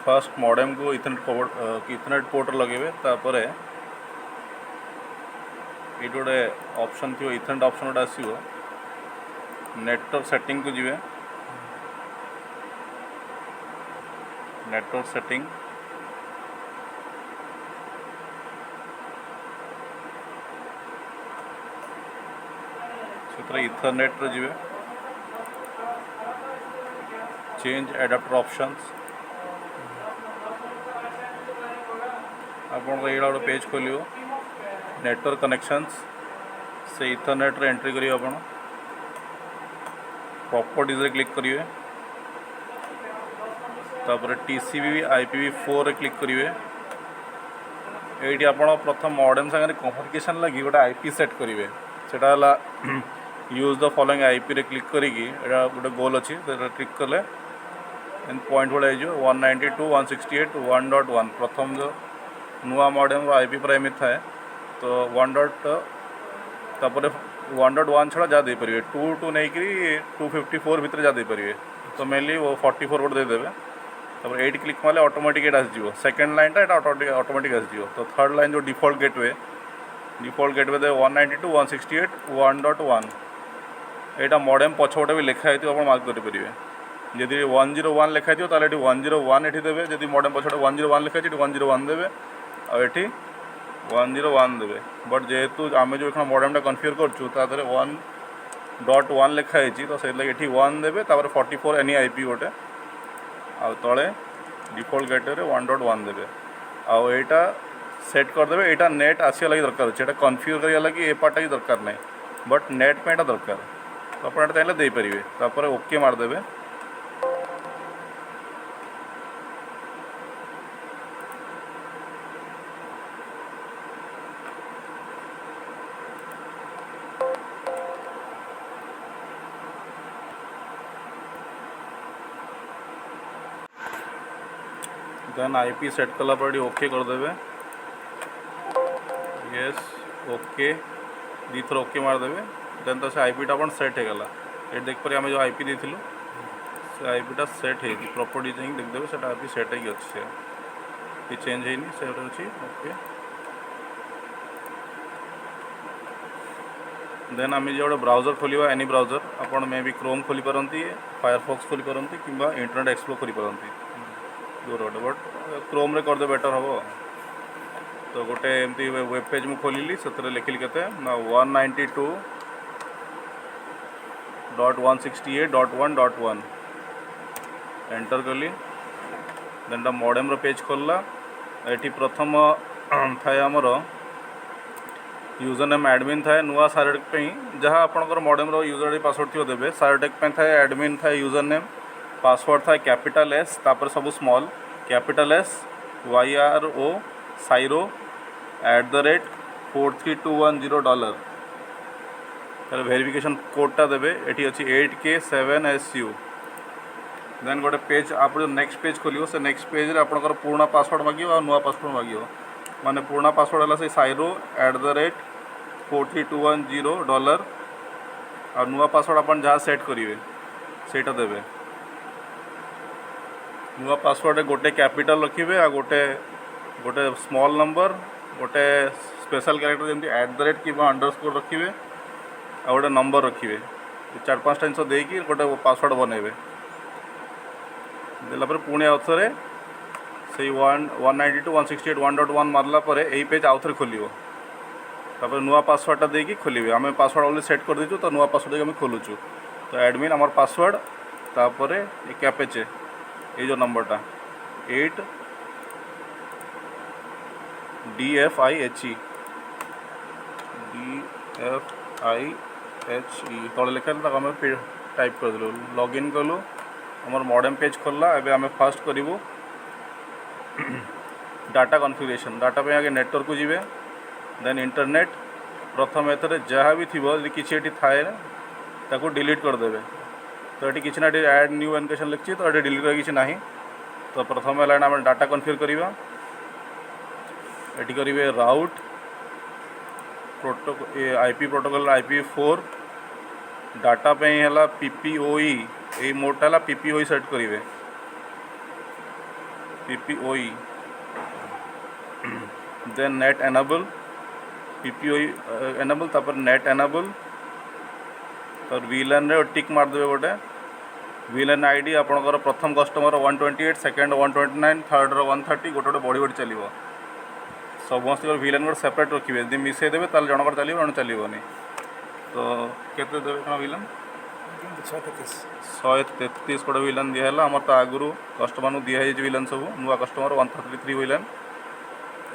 First modem को Ethernet port लगे तापर ये गोटे ऑप्शन थी इथरनेट ऑप्शन गोटे आसो नेटवर्क सेटिंग को जीवे नेटवर्क सेटिंग से इथरनेट रे जीवे चेंज एडाप्टर ऑप्शंस आपन ये गोटे पेज खोलियो नेटवर्क कनेक्शंस से इथरनेट रे एंट्री करिए आपन प्रॉपर्टीज रे क्लिक करिए तापर TCP IPv4 रे क्लिक करिए एटी आपन प्रथम मॉडेम संगे कम्युनिकेशन लगी गोटे IP सेट करिए सेटा हला यूज द फॉलोइंग IP रे क्लिक करिकी एटा गोटे गोल अछि सेटा क्लिक कले एंड पॉइंट वाला जो 192.168.1.1 प्रथम जो नुआ मॉडेम IP प्राइम थाए तो 1.1 छड़ा जा दे परिवे 2 टू नहीं कि 254 भितर जा दे परिवे तो मेनली वो 44 कोड दे देबे तब 8 क्लिक माले ऑटोमेटिक एट आसीजिवो सेकंड लाइन टा ऑटोमेटिक आसीजिवो तो थर्ड लाइन जो डिफॉल्ट गेटवे दे 192.168.1.1 एटा मॉडेम पछोटे भी लिखा है आप मार्क कर परिवे जदि 101 लिखा है ताले 101 एठी देबे जदि मॉडेम पछोटे 101 लिखा है 101 देबे आ एठी 101 देबे बट जेहेतु आम जो मॉडेमटा कन्फिगर करछु ता देरे 1.1 लिखा है तो से लगे 1 देबे तापर 44 एनी IP गोटे आ तले डिफॉल्ट गेटवे 1.1 देबे आ एटा सेट कर देबे एटा नेट आसिया लगी दरकार अछि एटा कन्फिगर करिया लगी ए पार्ट की दरकार नै बट नेट पे एटा दरकार तो अपन एटा ताले दे परिवे तापर ओके मार देबे देन IP सेट कला पर ओके कर देबे यस ओके दी थर ओके मार देबे देन तो से IP टा अपन सेट हो गला ये देख पर आम जो IP देथिलु से IP टा सेट है प्रॉपर्टी जाई देख देबे सेटा IP सेट है अच्छे ये चेंज है नहीं सेट अछि ओके देन आम जो गोटे ब्राउजर खोलिबा एनी ब्राउजर अपन मे भी क्रोम खोली पारंती फायरफॉक्स खोली पारंती किंबा इंटरनेट एक्सप्लोर करि पारंती दूर गोटे बट क्रोम रे कर दे बेटर हम तो गोटे एमती वेब पेज मु खोलिली से लिखिली के 192.168.1.1 एंटर कली देन मॉडेम रो पेज खोलला एटी प्रथम थाए आमर यूजर नेम एडमिन थाए नुआ सारेटेक पे जहाँ आपंकर मॉडेम रो यूजर आईडी पासवर्ड थी देबे सारेटेक पे थाए एडमिन थाए यूजर नेम पासवर्ड था कैपिटल S तापर सब स्मॉल कैपिटल S YRO साइरो @43210 तार वेरिफिकेशन कोडटा देबे एटी अछि 8K7SU देन गोटे पेज आप जो नेक्स्ट पेज खोलियो से नेक्स्ट पेज रे आपनकर पुराना पासवर्ड मागियो और नुआ पासवर्ड मागियो माने पुराना पासवर्ड हला से साइरो @43210 और नुआ पासवर्ड अपन जहाँ सेट करिवे सेटा देबे नुआ पासवर्ड गोटे कैपिटल रखिए आ गोटे गोटे स्मॉल नंबर गोटे स्पेशल कैरेक्टर जमी @ कि अंडरस्कोर रखिए आ गोटे नंबर रखिए 4-5 जिन देकी गोटे पासवर्ड बनइबे देला पर पुणी आउ थे से 192.168.1.1 मारला पर यही पेज आउ थे खोलियो तापर नुआ पासवर्डटा देकी खोलिए आम पासवर्ड ऑलरेडी सेट कर देचु तो नुआ पासवर्ड आम खोलुचु तो एडमिन आमर पासवर्ड तापर ये कैपेचे ये जो नंबरटा 8 DFIHE तले लिखा आम टाइप कर दिलु लॉगिन कलु आमर मॉडेम पेज खोलला एबे आम फास्ट करूँ डाटा कॉन्फ़िगरेशन डाटा पे आगे नेटवर्क को जीवे देन इंटरनेट प्रथम एथर जहाँ भी थी किसी थाए ताको डिलीट कर देबे तो ये किसी ना ऐड न्यू एनकेशन लिखी तो ये डिलीट कर किसी ना तो प्रथम है आम डाटा कन्फिगर करवा ये करेंगे राउट IP प्रोटोकॉल IP4 डाटा पे है PPOE यही मोडटा है PPOE सेट करेंगे PPOE then net enable PPOE enable तापर नेट एनेबल तो VLAN रे टिक मारदेवे गोटे VLAN आईडी आपणकर प्रथम कस्टमर 128 सेकेंड 129 थर्ड 130 गोटे गोटे बढ़ी बढ़ी चलो समस्त VLAN गोटे सेपरेट रखिए यदि मिसई देवे ताल जनकर चलो जन चलनी तो केते देवे कौन VLAN 133 गोटे VLAN दिहला आम तो आगु कस्टमर दिखाई VLAN सब नुआ कस्टमर 133 VLAN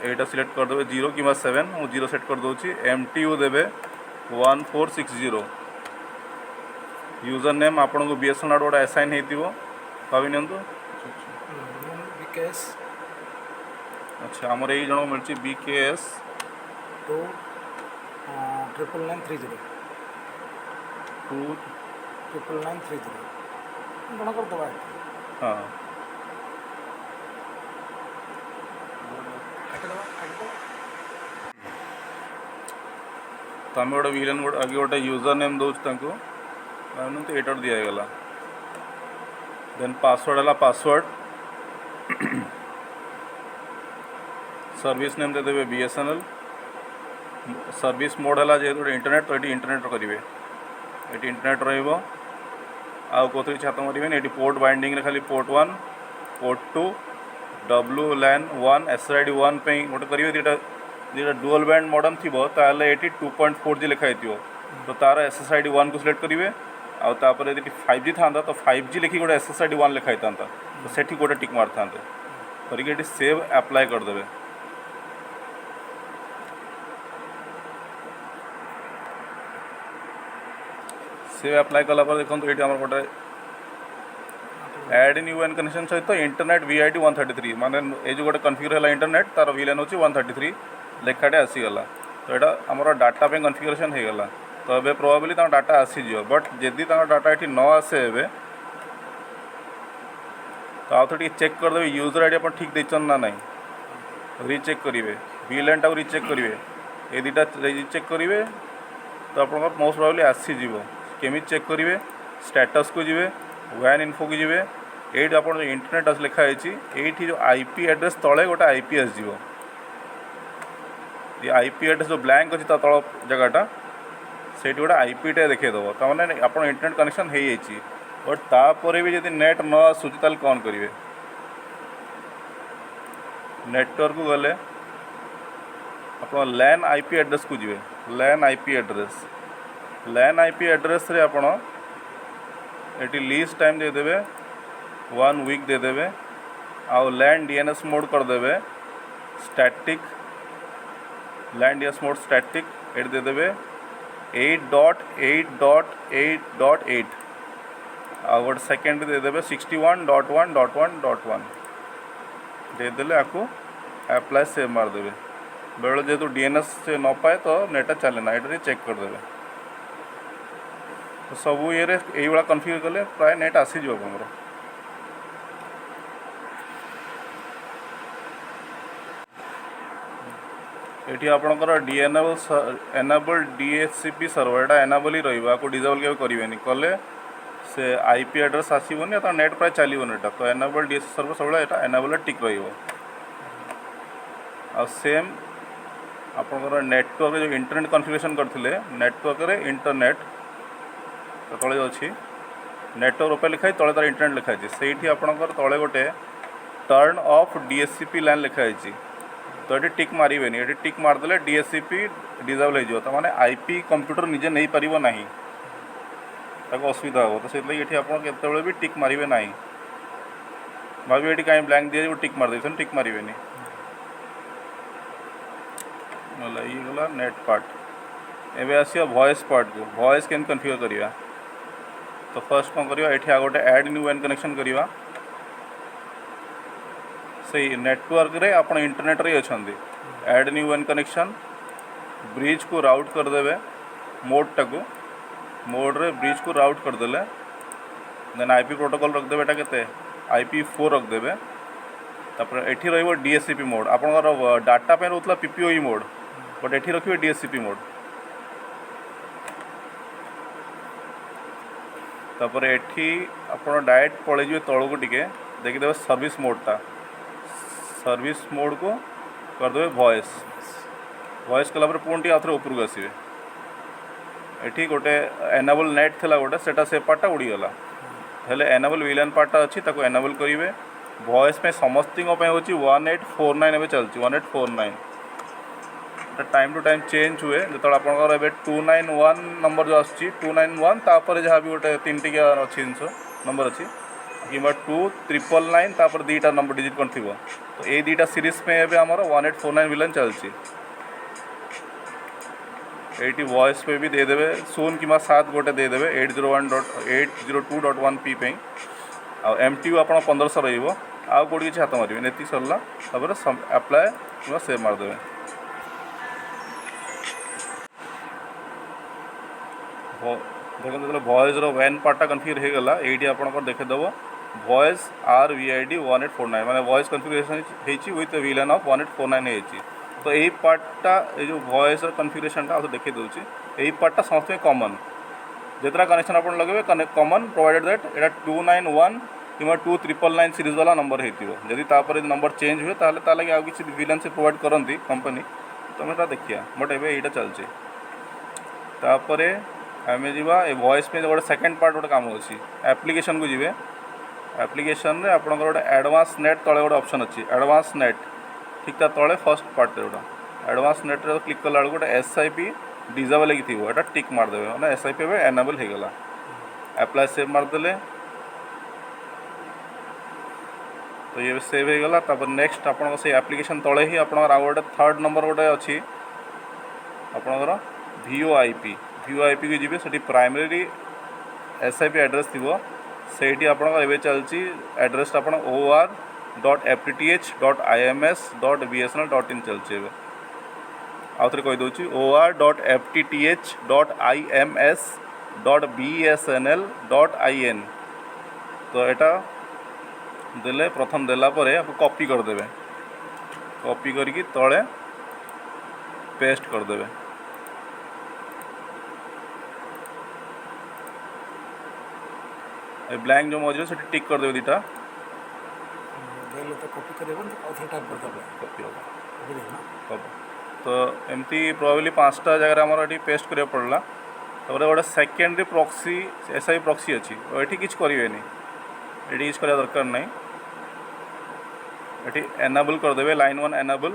एटा सिलेक्ट करदे 0 कि 7 मु 0 सेट कर दूची MTU देवे 1460 यूजर नेम आपन को BSNL गोटे असाइन होती भावी नियंतु BKS अच्छा आमर यही जन मिली BKS 2 99930 2 99930 जनकर दवा हाँ तो आम गोटे VLAN आगे गोटे यूजर नेम दूसरी तो एट दिगला देन पासवर्ड है पासवर्ड सर्विस नेम देदेवे BSNL सर्विस मोड है जेहतु इंटरनेट तो ये इंटरनेट करेंगे ये इंटरनेट रहा कौन छात मारे ये पोर्ट बाइंडिंग रे खाली पोर्ट 1 पोर्ट 2 WLAN 1 SSID 1 पे गोटे करेंगे दुटा डुअल बैंड मॉडर्न थी ताल ये 2.4G लिखाई तो तार SSID 1 को सिलेक्ट करेंगे आउे यदि 5G था तो 5G लिखी गोटे SSID 1 लिखाई था तो सेठी गोटे टिक मार था करके सेव अप्लाई करदे सेव अप्लाई कलापर देखो ये आम गोटे एड न्यू एन कनेक्शन सहित इंटरनेट VID 133 माने ये जो गोटे कन्फिगर है इंटरनेट तार VLAN होची 133 लेखाटे आसीगला तो यहाँ आम डाटा पे कन्फिगरेशन हो गला तो ये प्रोबाबिली डाटा आसीज बट जदि डाटा ये न आसे तो आउ थे चेक करदे यूजर आईडी आप ठीक देचन ना ना रिचेक करेंगे VLAN टाक रिचेक करेंगे ये दुटा रिचेक करेंगे तो आप मोस्ट प्रोबाबिली आसीज केमी चेक करेंगे स्टेटस को जी WAN इन्फो को जी ये आप इंटरनेट लिखाई ये जो IP एड्रेस तले गोटे IPS जीव ये IP एड्रेस जो ब्लैंक अच्छी तल जगटा से गोटे IP टे देखीदेव तमें आप इंटरनेट कनेक्शन हो जाइए बट तापर भी जब नेट न आसूँ ताल कौन करेंगे नेटवर्क को गले आप LAN IP एड्रेस को जी LAN IP address LAN IP address रे आपण एटी लीस्ट टाइम देदेवे 1 वीक देदेवे आउ LAN DNS मोड करदेवे static LAN DNS mode static ये देदेवे 8.8.8.8 आउ गोटे सेकेंड देदेवे 61.1.1.1 देदेले आपको अप्लाई सेव मारदेवे बेले जेहेतु DNS से न पाए तो नेटा चले ना ये चेक करदेवे तो सब ये भाया कन्फिगर कले प्राय नेट आसीज आमर ये आपंकर एनेबल DHCP सर्वर यहाँ एनेबल ही रहा डिजेबल के करेंगे कले से IP एड्रेस आसबनी तो नेट प्राय चलोनी यहाँ तो एनेबल DHCP सर्वर सब यहाँ एनेबल टिक सेम आपंकर नेटवर्क जो इंटरनेट कन्फिगरेशन करते नेटवर्क रे इंटरनेट तले अच्छी नेटवर्क रूपे लिखाई तले तार इंटरनेट लिखाई से आपंकर तले गोटे टर्न ऑफ DHCP लाइन लिखाई तो ये टिक मारे ये टिक मारदे DHCP डिजेबल हो मैंने IP कंप्यूटर निजे नहीं पार ना असुविधा हम तो से आप भी टिक मारे ना भावी ये कहीं ब्लैंक दिए टिक मारदे टिक मारे ये गला नेट पार्ट एवं आसिया वॉइस पार्ट को वॉइस केन कन्फिगर करिया तो फर्स्ट कौन करवा ये गोटे एड न्यू एन कनेक्शन करवा से नेटवर्क रे आप इंटरनेट रे अच्छा add new an connection bridge को राउट करदे मोड टाको मोड रे ब्रिज को राउट करदे देन IP प्रोटोकॉल रखदेवे एटा केते IP4 रखदेवे तापर एठी रहइबो DHCP मोड आपनकर डाटा पे रहउतला PPOE मोड बट एठी रखिबे DHCP मोड तापर एठी आपण डायरेक्ट पळे जिवे तळको टिके देखिदेवे सर्विस मोडटा सर्विस मोड को करदे वॉइस वॉइस कला पुणी आउ थे उपरको आसवे ये गोटे एनाबल नेट थिला गोटे सेटा से पार्टा उड़ीगला हेले एनाबल विलन पार्टा अच्छी ताको एनाबल करेंगे वॉइस पे समस्ती हूँ 1849 एवं चलती 1849 टाइम टू टाइम चेंज हुए जो आपंकर 291 नंबर जो आसूँ 291 तापर जहाँ भी गोटे 3 टिकिया अच्छी जिन नंबर अच्छी कि 2999 तापर 2टा नंबर डिजिट कौन थी तो ये 2टा सीरीज में एवं आमर 1849 विलन चलती ये वॉइस पे भी देदेवे 0 कि 7 गोटे देदेवे 801.802.1 पी आ MTU आप 1500 रही आउ कौट किसी हाथ मारे ये सरला अप्लाय कि सेव मारदेवे देखो जो वॉइस वैन पार्टा कन्फिगर हो गला ये आप देखेदेव वॉइस RVID 1849 माने वॉइस कन्फिगरेशन होती विथ विलन ऑफ 1849 होती तो यही पार्टा ये जो वॉइस कन्फिगरेशन टा देखी दूसरी यही पार्टा समस्त कॉमन जितना कनेक्शन आप लगे कॉमन प्रोवाइडेड दैट यहाँ 291 कि 2999 सीरीज वाला नंबर होती नंबर चेंज हुए ताले लगे आउ किसी विलन से प्रोवाइड करती कंपनी तो मैं देखिया बट एवं यहाँ चलचे तापर आम जा वॉइस में गोटे सेकेंड पार्ट गोटे काम अच्छी एप्लिकेशन को जी एप्लिकेशन रे आपंकर गोटे एडवांस नेट तले गोटे ऑप्शन अच्छी एडवांस नेट ठीक तले फर्स्ट पार्ट जोटा एडवांस नेट रे क्लिक कला गोटे SIP डिजेबल थी यहाँ टिक मारदे मैंने SIP एनेबल हो गला अप्लाई सेव मारदे तो ये सेव हो गला तापर नेक्स्ट आपन से एप्लिकेशन तले ही आप गोटे थर्ड नंबर गोटे अच्छी आपणकर VoIP को जी से प्राइमरी SIP एड्रेस थी से आपंकर चलती एड्रेस आप OR.FTTH.IMS.BSNL.in चलती आउ थे कहीदे OR.FTTH.IMS.BSNL.in तो यहाँ देले प्रथम देलापर आप कॉपी करदे कॉपी करके तले पेस्ट करदे ब्लैंक जो मझे से टिक करदे दीटा तो कॉपी करेंगे टाइप करदे कॉपी हम तो एमती प्रोबेबली 5टा जगह आमर ये पेस्ट करा पड़ा तापर गोटे सेकेंडरी प्रॉक्सी SIP प्रॉक्सी अच्छी ये किसी करेंगे ये किसी कर दरकार ना ये एनाबल करदे लाइन 1 एनाबल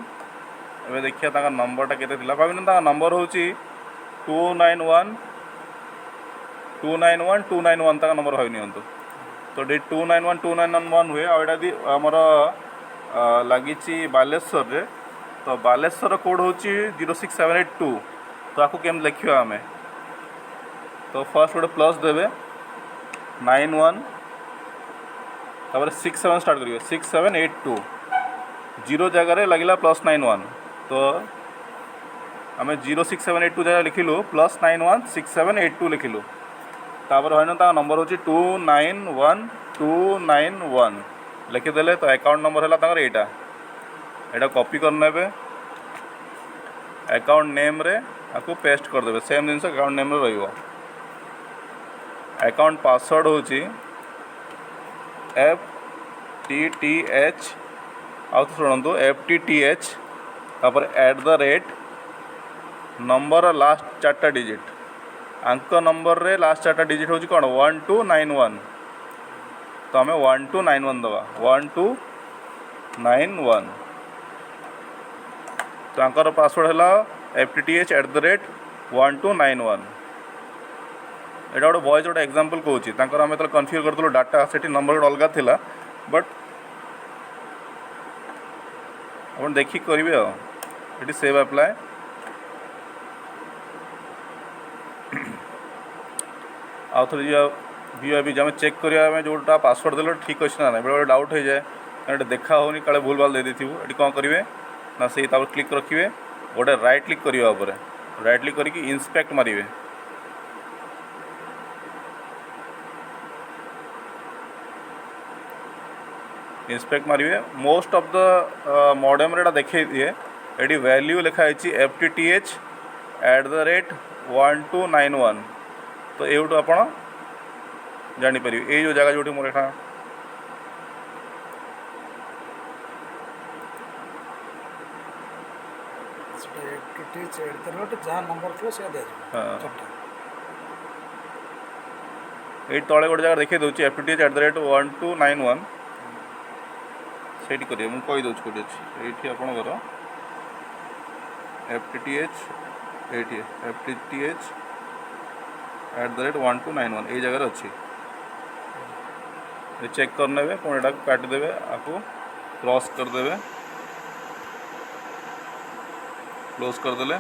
ए देखिए नंबरटा केते भाई नंबर हूँ 291 तक नंबर भाई नि तो 291 हुए आदि आमर लगी बालेश्वर रे तो बालेश्वर कोड हूँ 06782 तो आपको केम लिखा आम तो फर्स्ट गोटे प्लस देवे 91 तापर 67 स्टार्ट करेंगे 6782 जीरो जगह लगे +91 तो आम 06782 जगह लिखिलु +91 6782 लिखिलु तापर भाई नंबर हूँ 291291 लिखिदेले तो अकाउंट नंबर है यहाँ कॉपी करने अकाउंट नेम रे आपको पेस्ट करदे सेम जिन अकाउंट नेम रो अकाउंट पासवर्ड हूँ FTTH आउ शुणु FTTH तापर @ नंबर लास्ट 4टा डिजिट आंक नंबर रे लास्ट 4टा डिजिट हूँ कौन 1291 तो आम 1291 दवा 1291 तो आंकर पासवर्ड है FTTH @1291 यहाँ गोटे वॉइस गोटे एग्जांपल कहूँ आम जो कन्फिगर करूँ डाटा से नंबर गोटे अलग थिला बट आप देखिक करेंगे ये सेव अप्लाई आउ थे VoIP जब चेक करें जोटा पासवर्ड देल ठीक अच्छे ना बेले बेले डाउट हो जाए देखा होनी काले भूल भाल दे देथिबु ये कौन करेंगे ना से क्लिक रखिए गोटे राइट क्लिक करिए राइट क्लिक करके इंस्पेक्ट मारे इंस्पेक्ट मारे मोस्ट ऑफ द मॉडेम रे देखे दिए ये वैल्यू लिखाई FTTH @1291 तो ये आप जापर ये जो जगह जो मोर সেটা FTTH @ ଯାହା ନମ୍ବର ଥିବ ସେଇଟା ଦିଆଯିବ हाँ ଚାରିଟା। ये तले गोटे जगह देखिए दूसरी FTTH@1291 ସେଇଠି କରିବେ। ମୁଁ କହିଦେଉଛି କେଉଁଠି ଅଛି। ଏଇଠି ଆପଣଙ୍କର FTTH ଏଇଠି FTTH@1291 ଏଇ ଜାଗାରେ ଅଛି। ये चेक କରିନେବେ ପୁଣି ଏଟାକୁ କାଟିଦେବେ, ଆକୁ କ୍ରସ୍ କରିଦେବେ, କ୍ଲୋଜ୍ କରିଦେଲେ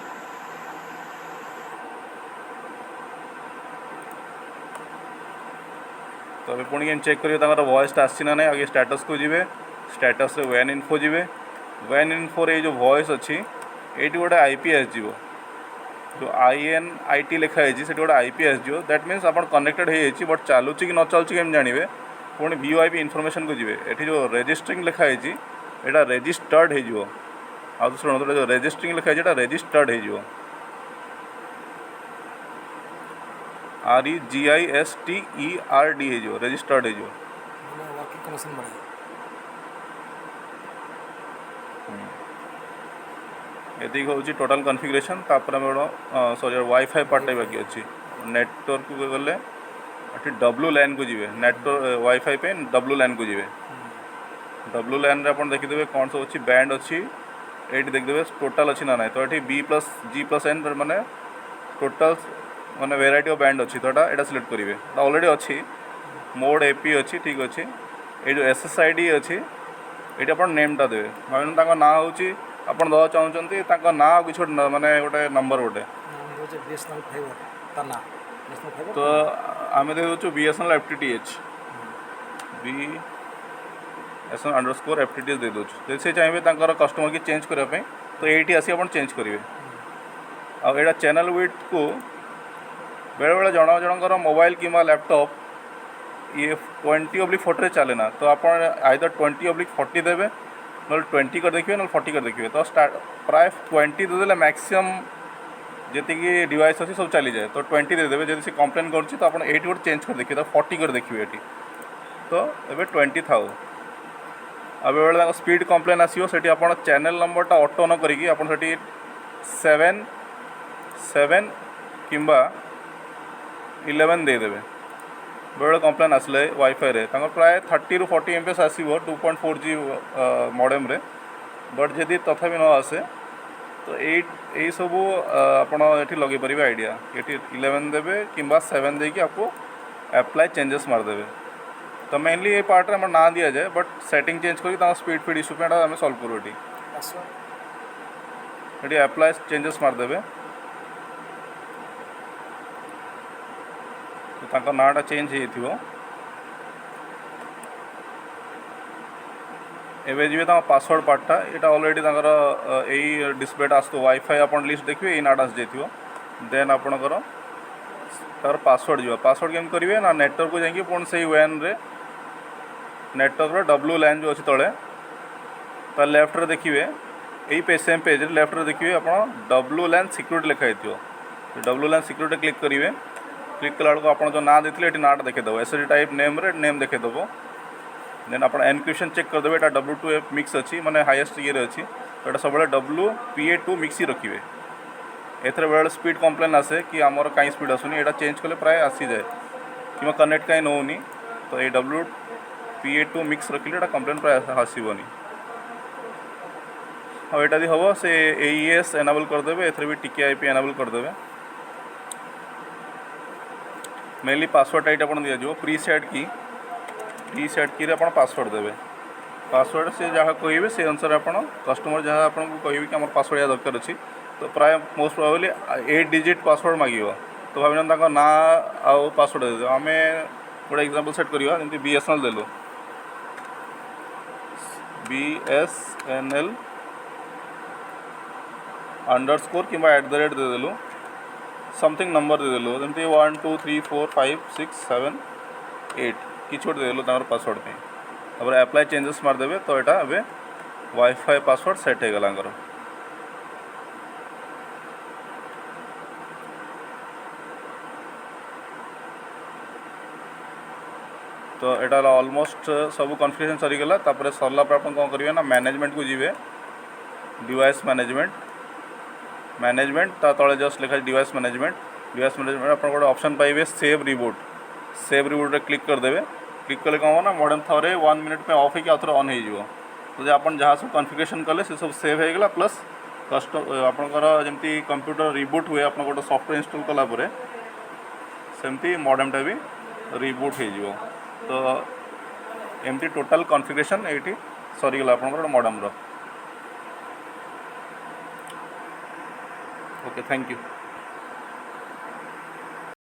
तो अभी पुणी केम चेक करेंगे तार वॉइसटा आसी ना ना आगे स्टेटस को जी status van info G van info ये जो वॉइस अच्छी ये गोटे आईपी आसो जो INIT लिखाई से गोटे आईपी आसो दैट मीन्स आप कनेक्टेड हो बट चलुँ कि न चलुँ केम जानवे पुणी VoIP इनफॉरमेशन को जी ये जो रेजिस्टरिंग लिखाई यहाँ रेजिस्टर्ड हो शुणु जो रेजिस्टरिंग लिखाई रेजिस्टर्ड हो REGISTERD हो रेजिस्टर्ड हो ମାନେ ୱାର୍କିଂ କନେକ୍ସନ୍ ବଢ଼ିଆ। ये हूँ टोटाल कन्फिगरेशन तापर सॉरी वाईफाई पार्ट बाकी अच्छी नेटवर्क को गले डब्ल्यू लाइन को जी नेटवर्क वाईफाई पे डब्ल्यू लाइन को जी डब्ल्यू लाइन रे अपन देखिदेवे कौन सब अच्छी बैंड अच्छी ये देखिदेवे टोटाल अच्छी ना ना तो ये B+G+N माने टोटाल माने वेराइटी ऑफ बैंड अच्छी तो यहाँ सिलेक्ट करेंगे ऑलरेडी अच्छी मोड AP अच्छी ठीक अच्छे ये जो SSID अच्छी ये आप नेमटा देवे भाई ना हूँ आप दवा चाहते ना किसी माने गोटे नंबर गोटे BSNL फाइबर ତା ନା BSNL फाइबर तो आम दे दूँ BSNL FTTH BSNL_FTTH दे दूँ जब से चाहिए कस्टमर की चेंज करने तो ये आसी आप चेंज करेंगे आईटा चैनल विड्थ को बेले बेले जनकर मोबाइल कि लैपटॉप ये 20/40 चले ना तो आप आइदर 20/40 देवे ना 20 कर देखिए ना 40 कर देखिए तो प्राय 20 देदेले मैक्सिमम जी डिवाइस अच्छी सब चली जाए तो 20 देदेवे जब से कंप्लेन कर तो आप एटी गोटे चेंज कर देखिए तो 40 कर देखिए ये तो ये 20 था अब बेले स्पीड कंप्लेन आसो से आप चैनल नंबरटा ऑटो न करी आप 7 किंबा 11 देदेवे बेले कंप्लेन आसले वाईफाई रे प्राय 30 ରୁ 40 MPS आसो 2.4G मॉडेम रे बट जदि तथापि न आसे तो यही सब आपड़ी लगे पारे आइडिया ये 11 देवे किंबा 7 देकी आपको अप्लाई चेंजेस मारदेवे तो मेनली ये पार्ट में ना दि जाए बट सेटिंग चेंज करी स्पीड फीड इश्यू पे आम सल्व करूँ ये अप्लाई चेंजेस मारदेवे तो नाटा चेंज हो एवं जी पासवर्ड पार्टा यहाँ ऑलरेडी यही डिस्प्लेटा आस वाईफाई आप लिस्ट देखिए ये नाटा आसी जाइए देन आपणकर तार पासवर्ड जी पासवर्ड केम करेंगे ना नेटवर्क को जाकि पुणी से वैन रे नेटवर्क डब्ल्यू लाइन जो अच्छी तले तार लेफ्ट रे देखिए यही सेम पेज लेफ्ट रे देखिए आप डब्ल्यू लाइन सिक्योरिटी लिखाई डब्ल्यू लाइन सिक्योरिटी क्लिक करेंगे क्लिक कला बेलू आप जो ना देते ये नाटा देखेदेव SSD टाइप नेम रे नेम देखेदेव देन आप एनक्रिप्शन चेक करदेवे ये W2F मिक्स अच्छी माने हाईएस्ट ये अच्छी तो ये सब WPA2 मिक्स ही रखिए एथर बेले स्पीड कंप्लेन आसे कि आमर कहीं स्पीड आसुनी यहाँ चेंज कले प्राय आसी जाए कि कनेक्ट कहीं नौनी तो ये WPA2 मिक्स रखिले ये कंप्लेन प्राय आसबनी हाँ यहाँ दी हम से AES एनाबल करदे एथर भी TKIP एनाबल करदे मेनली पासवर्ड टाइट आप दिज्व प्रीसेट की आप पासवर्ड देवे पासवर्ड से जहाँ कहे से अनुसार आप कस्टमर जहाँ आपको कहे कि आम पासवर्ड या दरकार अच्छी तो प्राय मोस्ट प्रोबेबली 8 डिजिट पासवर्ड मांग तो भाव ना आउ पासवर्ड दे आम गोटे एग्जांपल सेट करवा जमी BSNL देलु BSNL_ कि @ देदेलु समथिंग नंबर देदेलु जमी 1 2 3 4 5 6 7 8 कि छोड़ देदेलु पासवर्ड पे तापर अप्लाई चेंजेस मारदेवे तो यहाँ ए वाईफाई पासवर्ड सेट हो गला तो यहाँ ऑलमोस्ट सब कन्फिगरेशन सरीगला तापर सरला आप कौन करेंगे ना मैनेजमेंट को जी डिवाइस मैनेजमेंट मैनेजमेंट ता तले जस्ट लिखा डिवाइस मैनेजमेंट आप गोटे ऑप्शन पाइबे सेव रिबूट रे क्लिक करदेवे क्लिक कले कौन ना मॉडेम थोड़े 1 मिनट पे ऑफ होकर आउे ऑन हो तो आप जहाँ सब कॉन्फ़िगरेशन कले से सब सेव हो गला प्लस आपणकर जमी कंप्यूटर रिबूट हुए आप गोटे सॉफ्टवेयर इंस्टॉल कलापर सेमती मॉडेमटा भी रिबूट हो तो एमती टोटल कॉन्फ़िगरेशन ये सरीगला आपंकर मॉडेम ओके थैंक यू।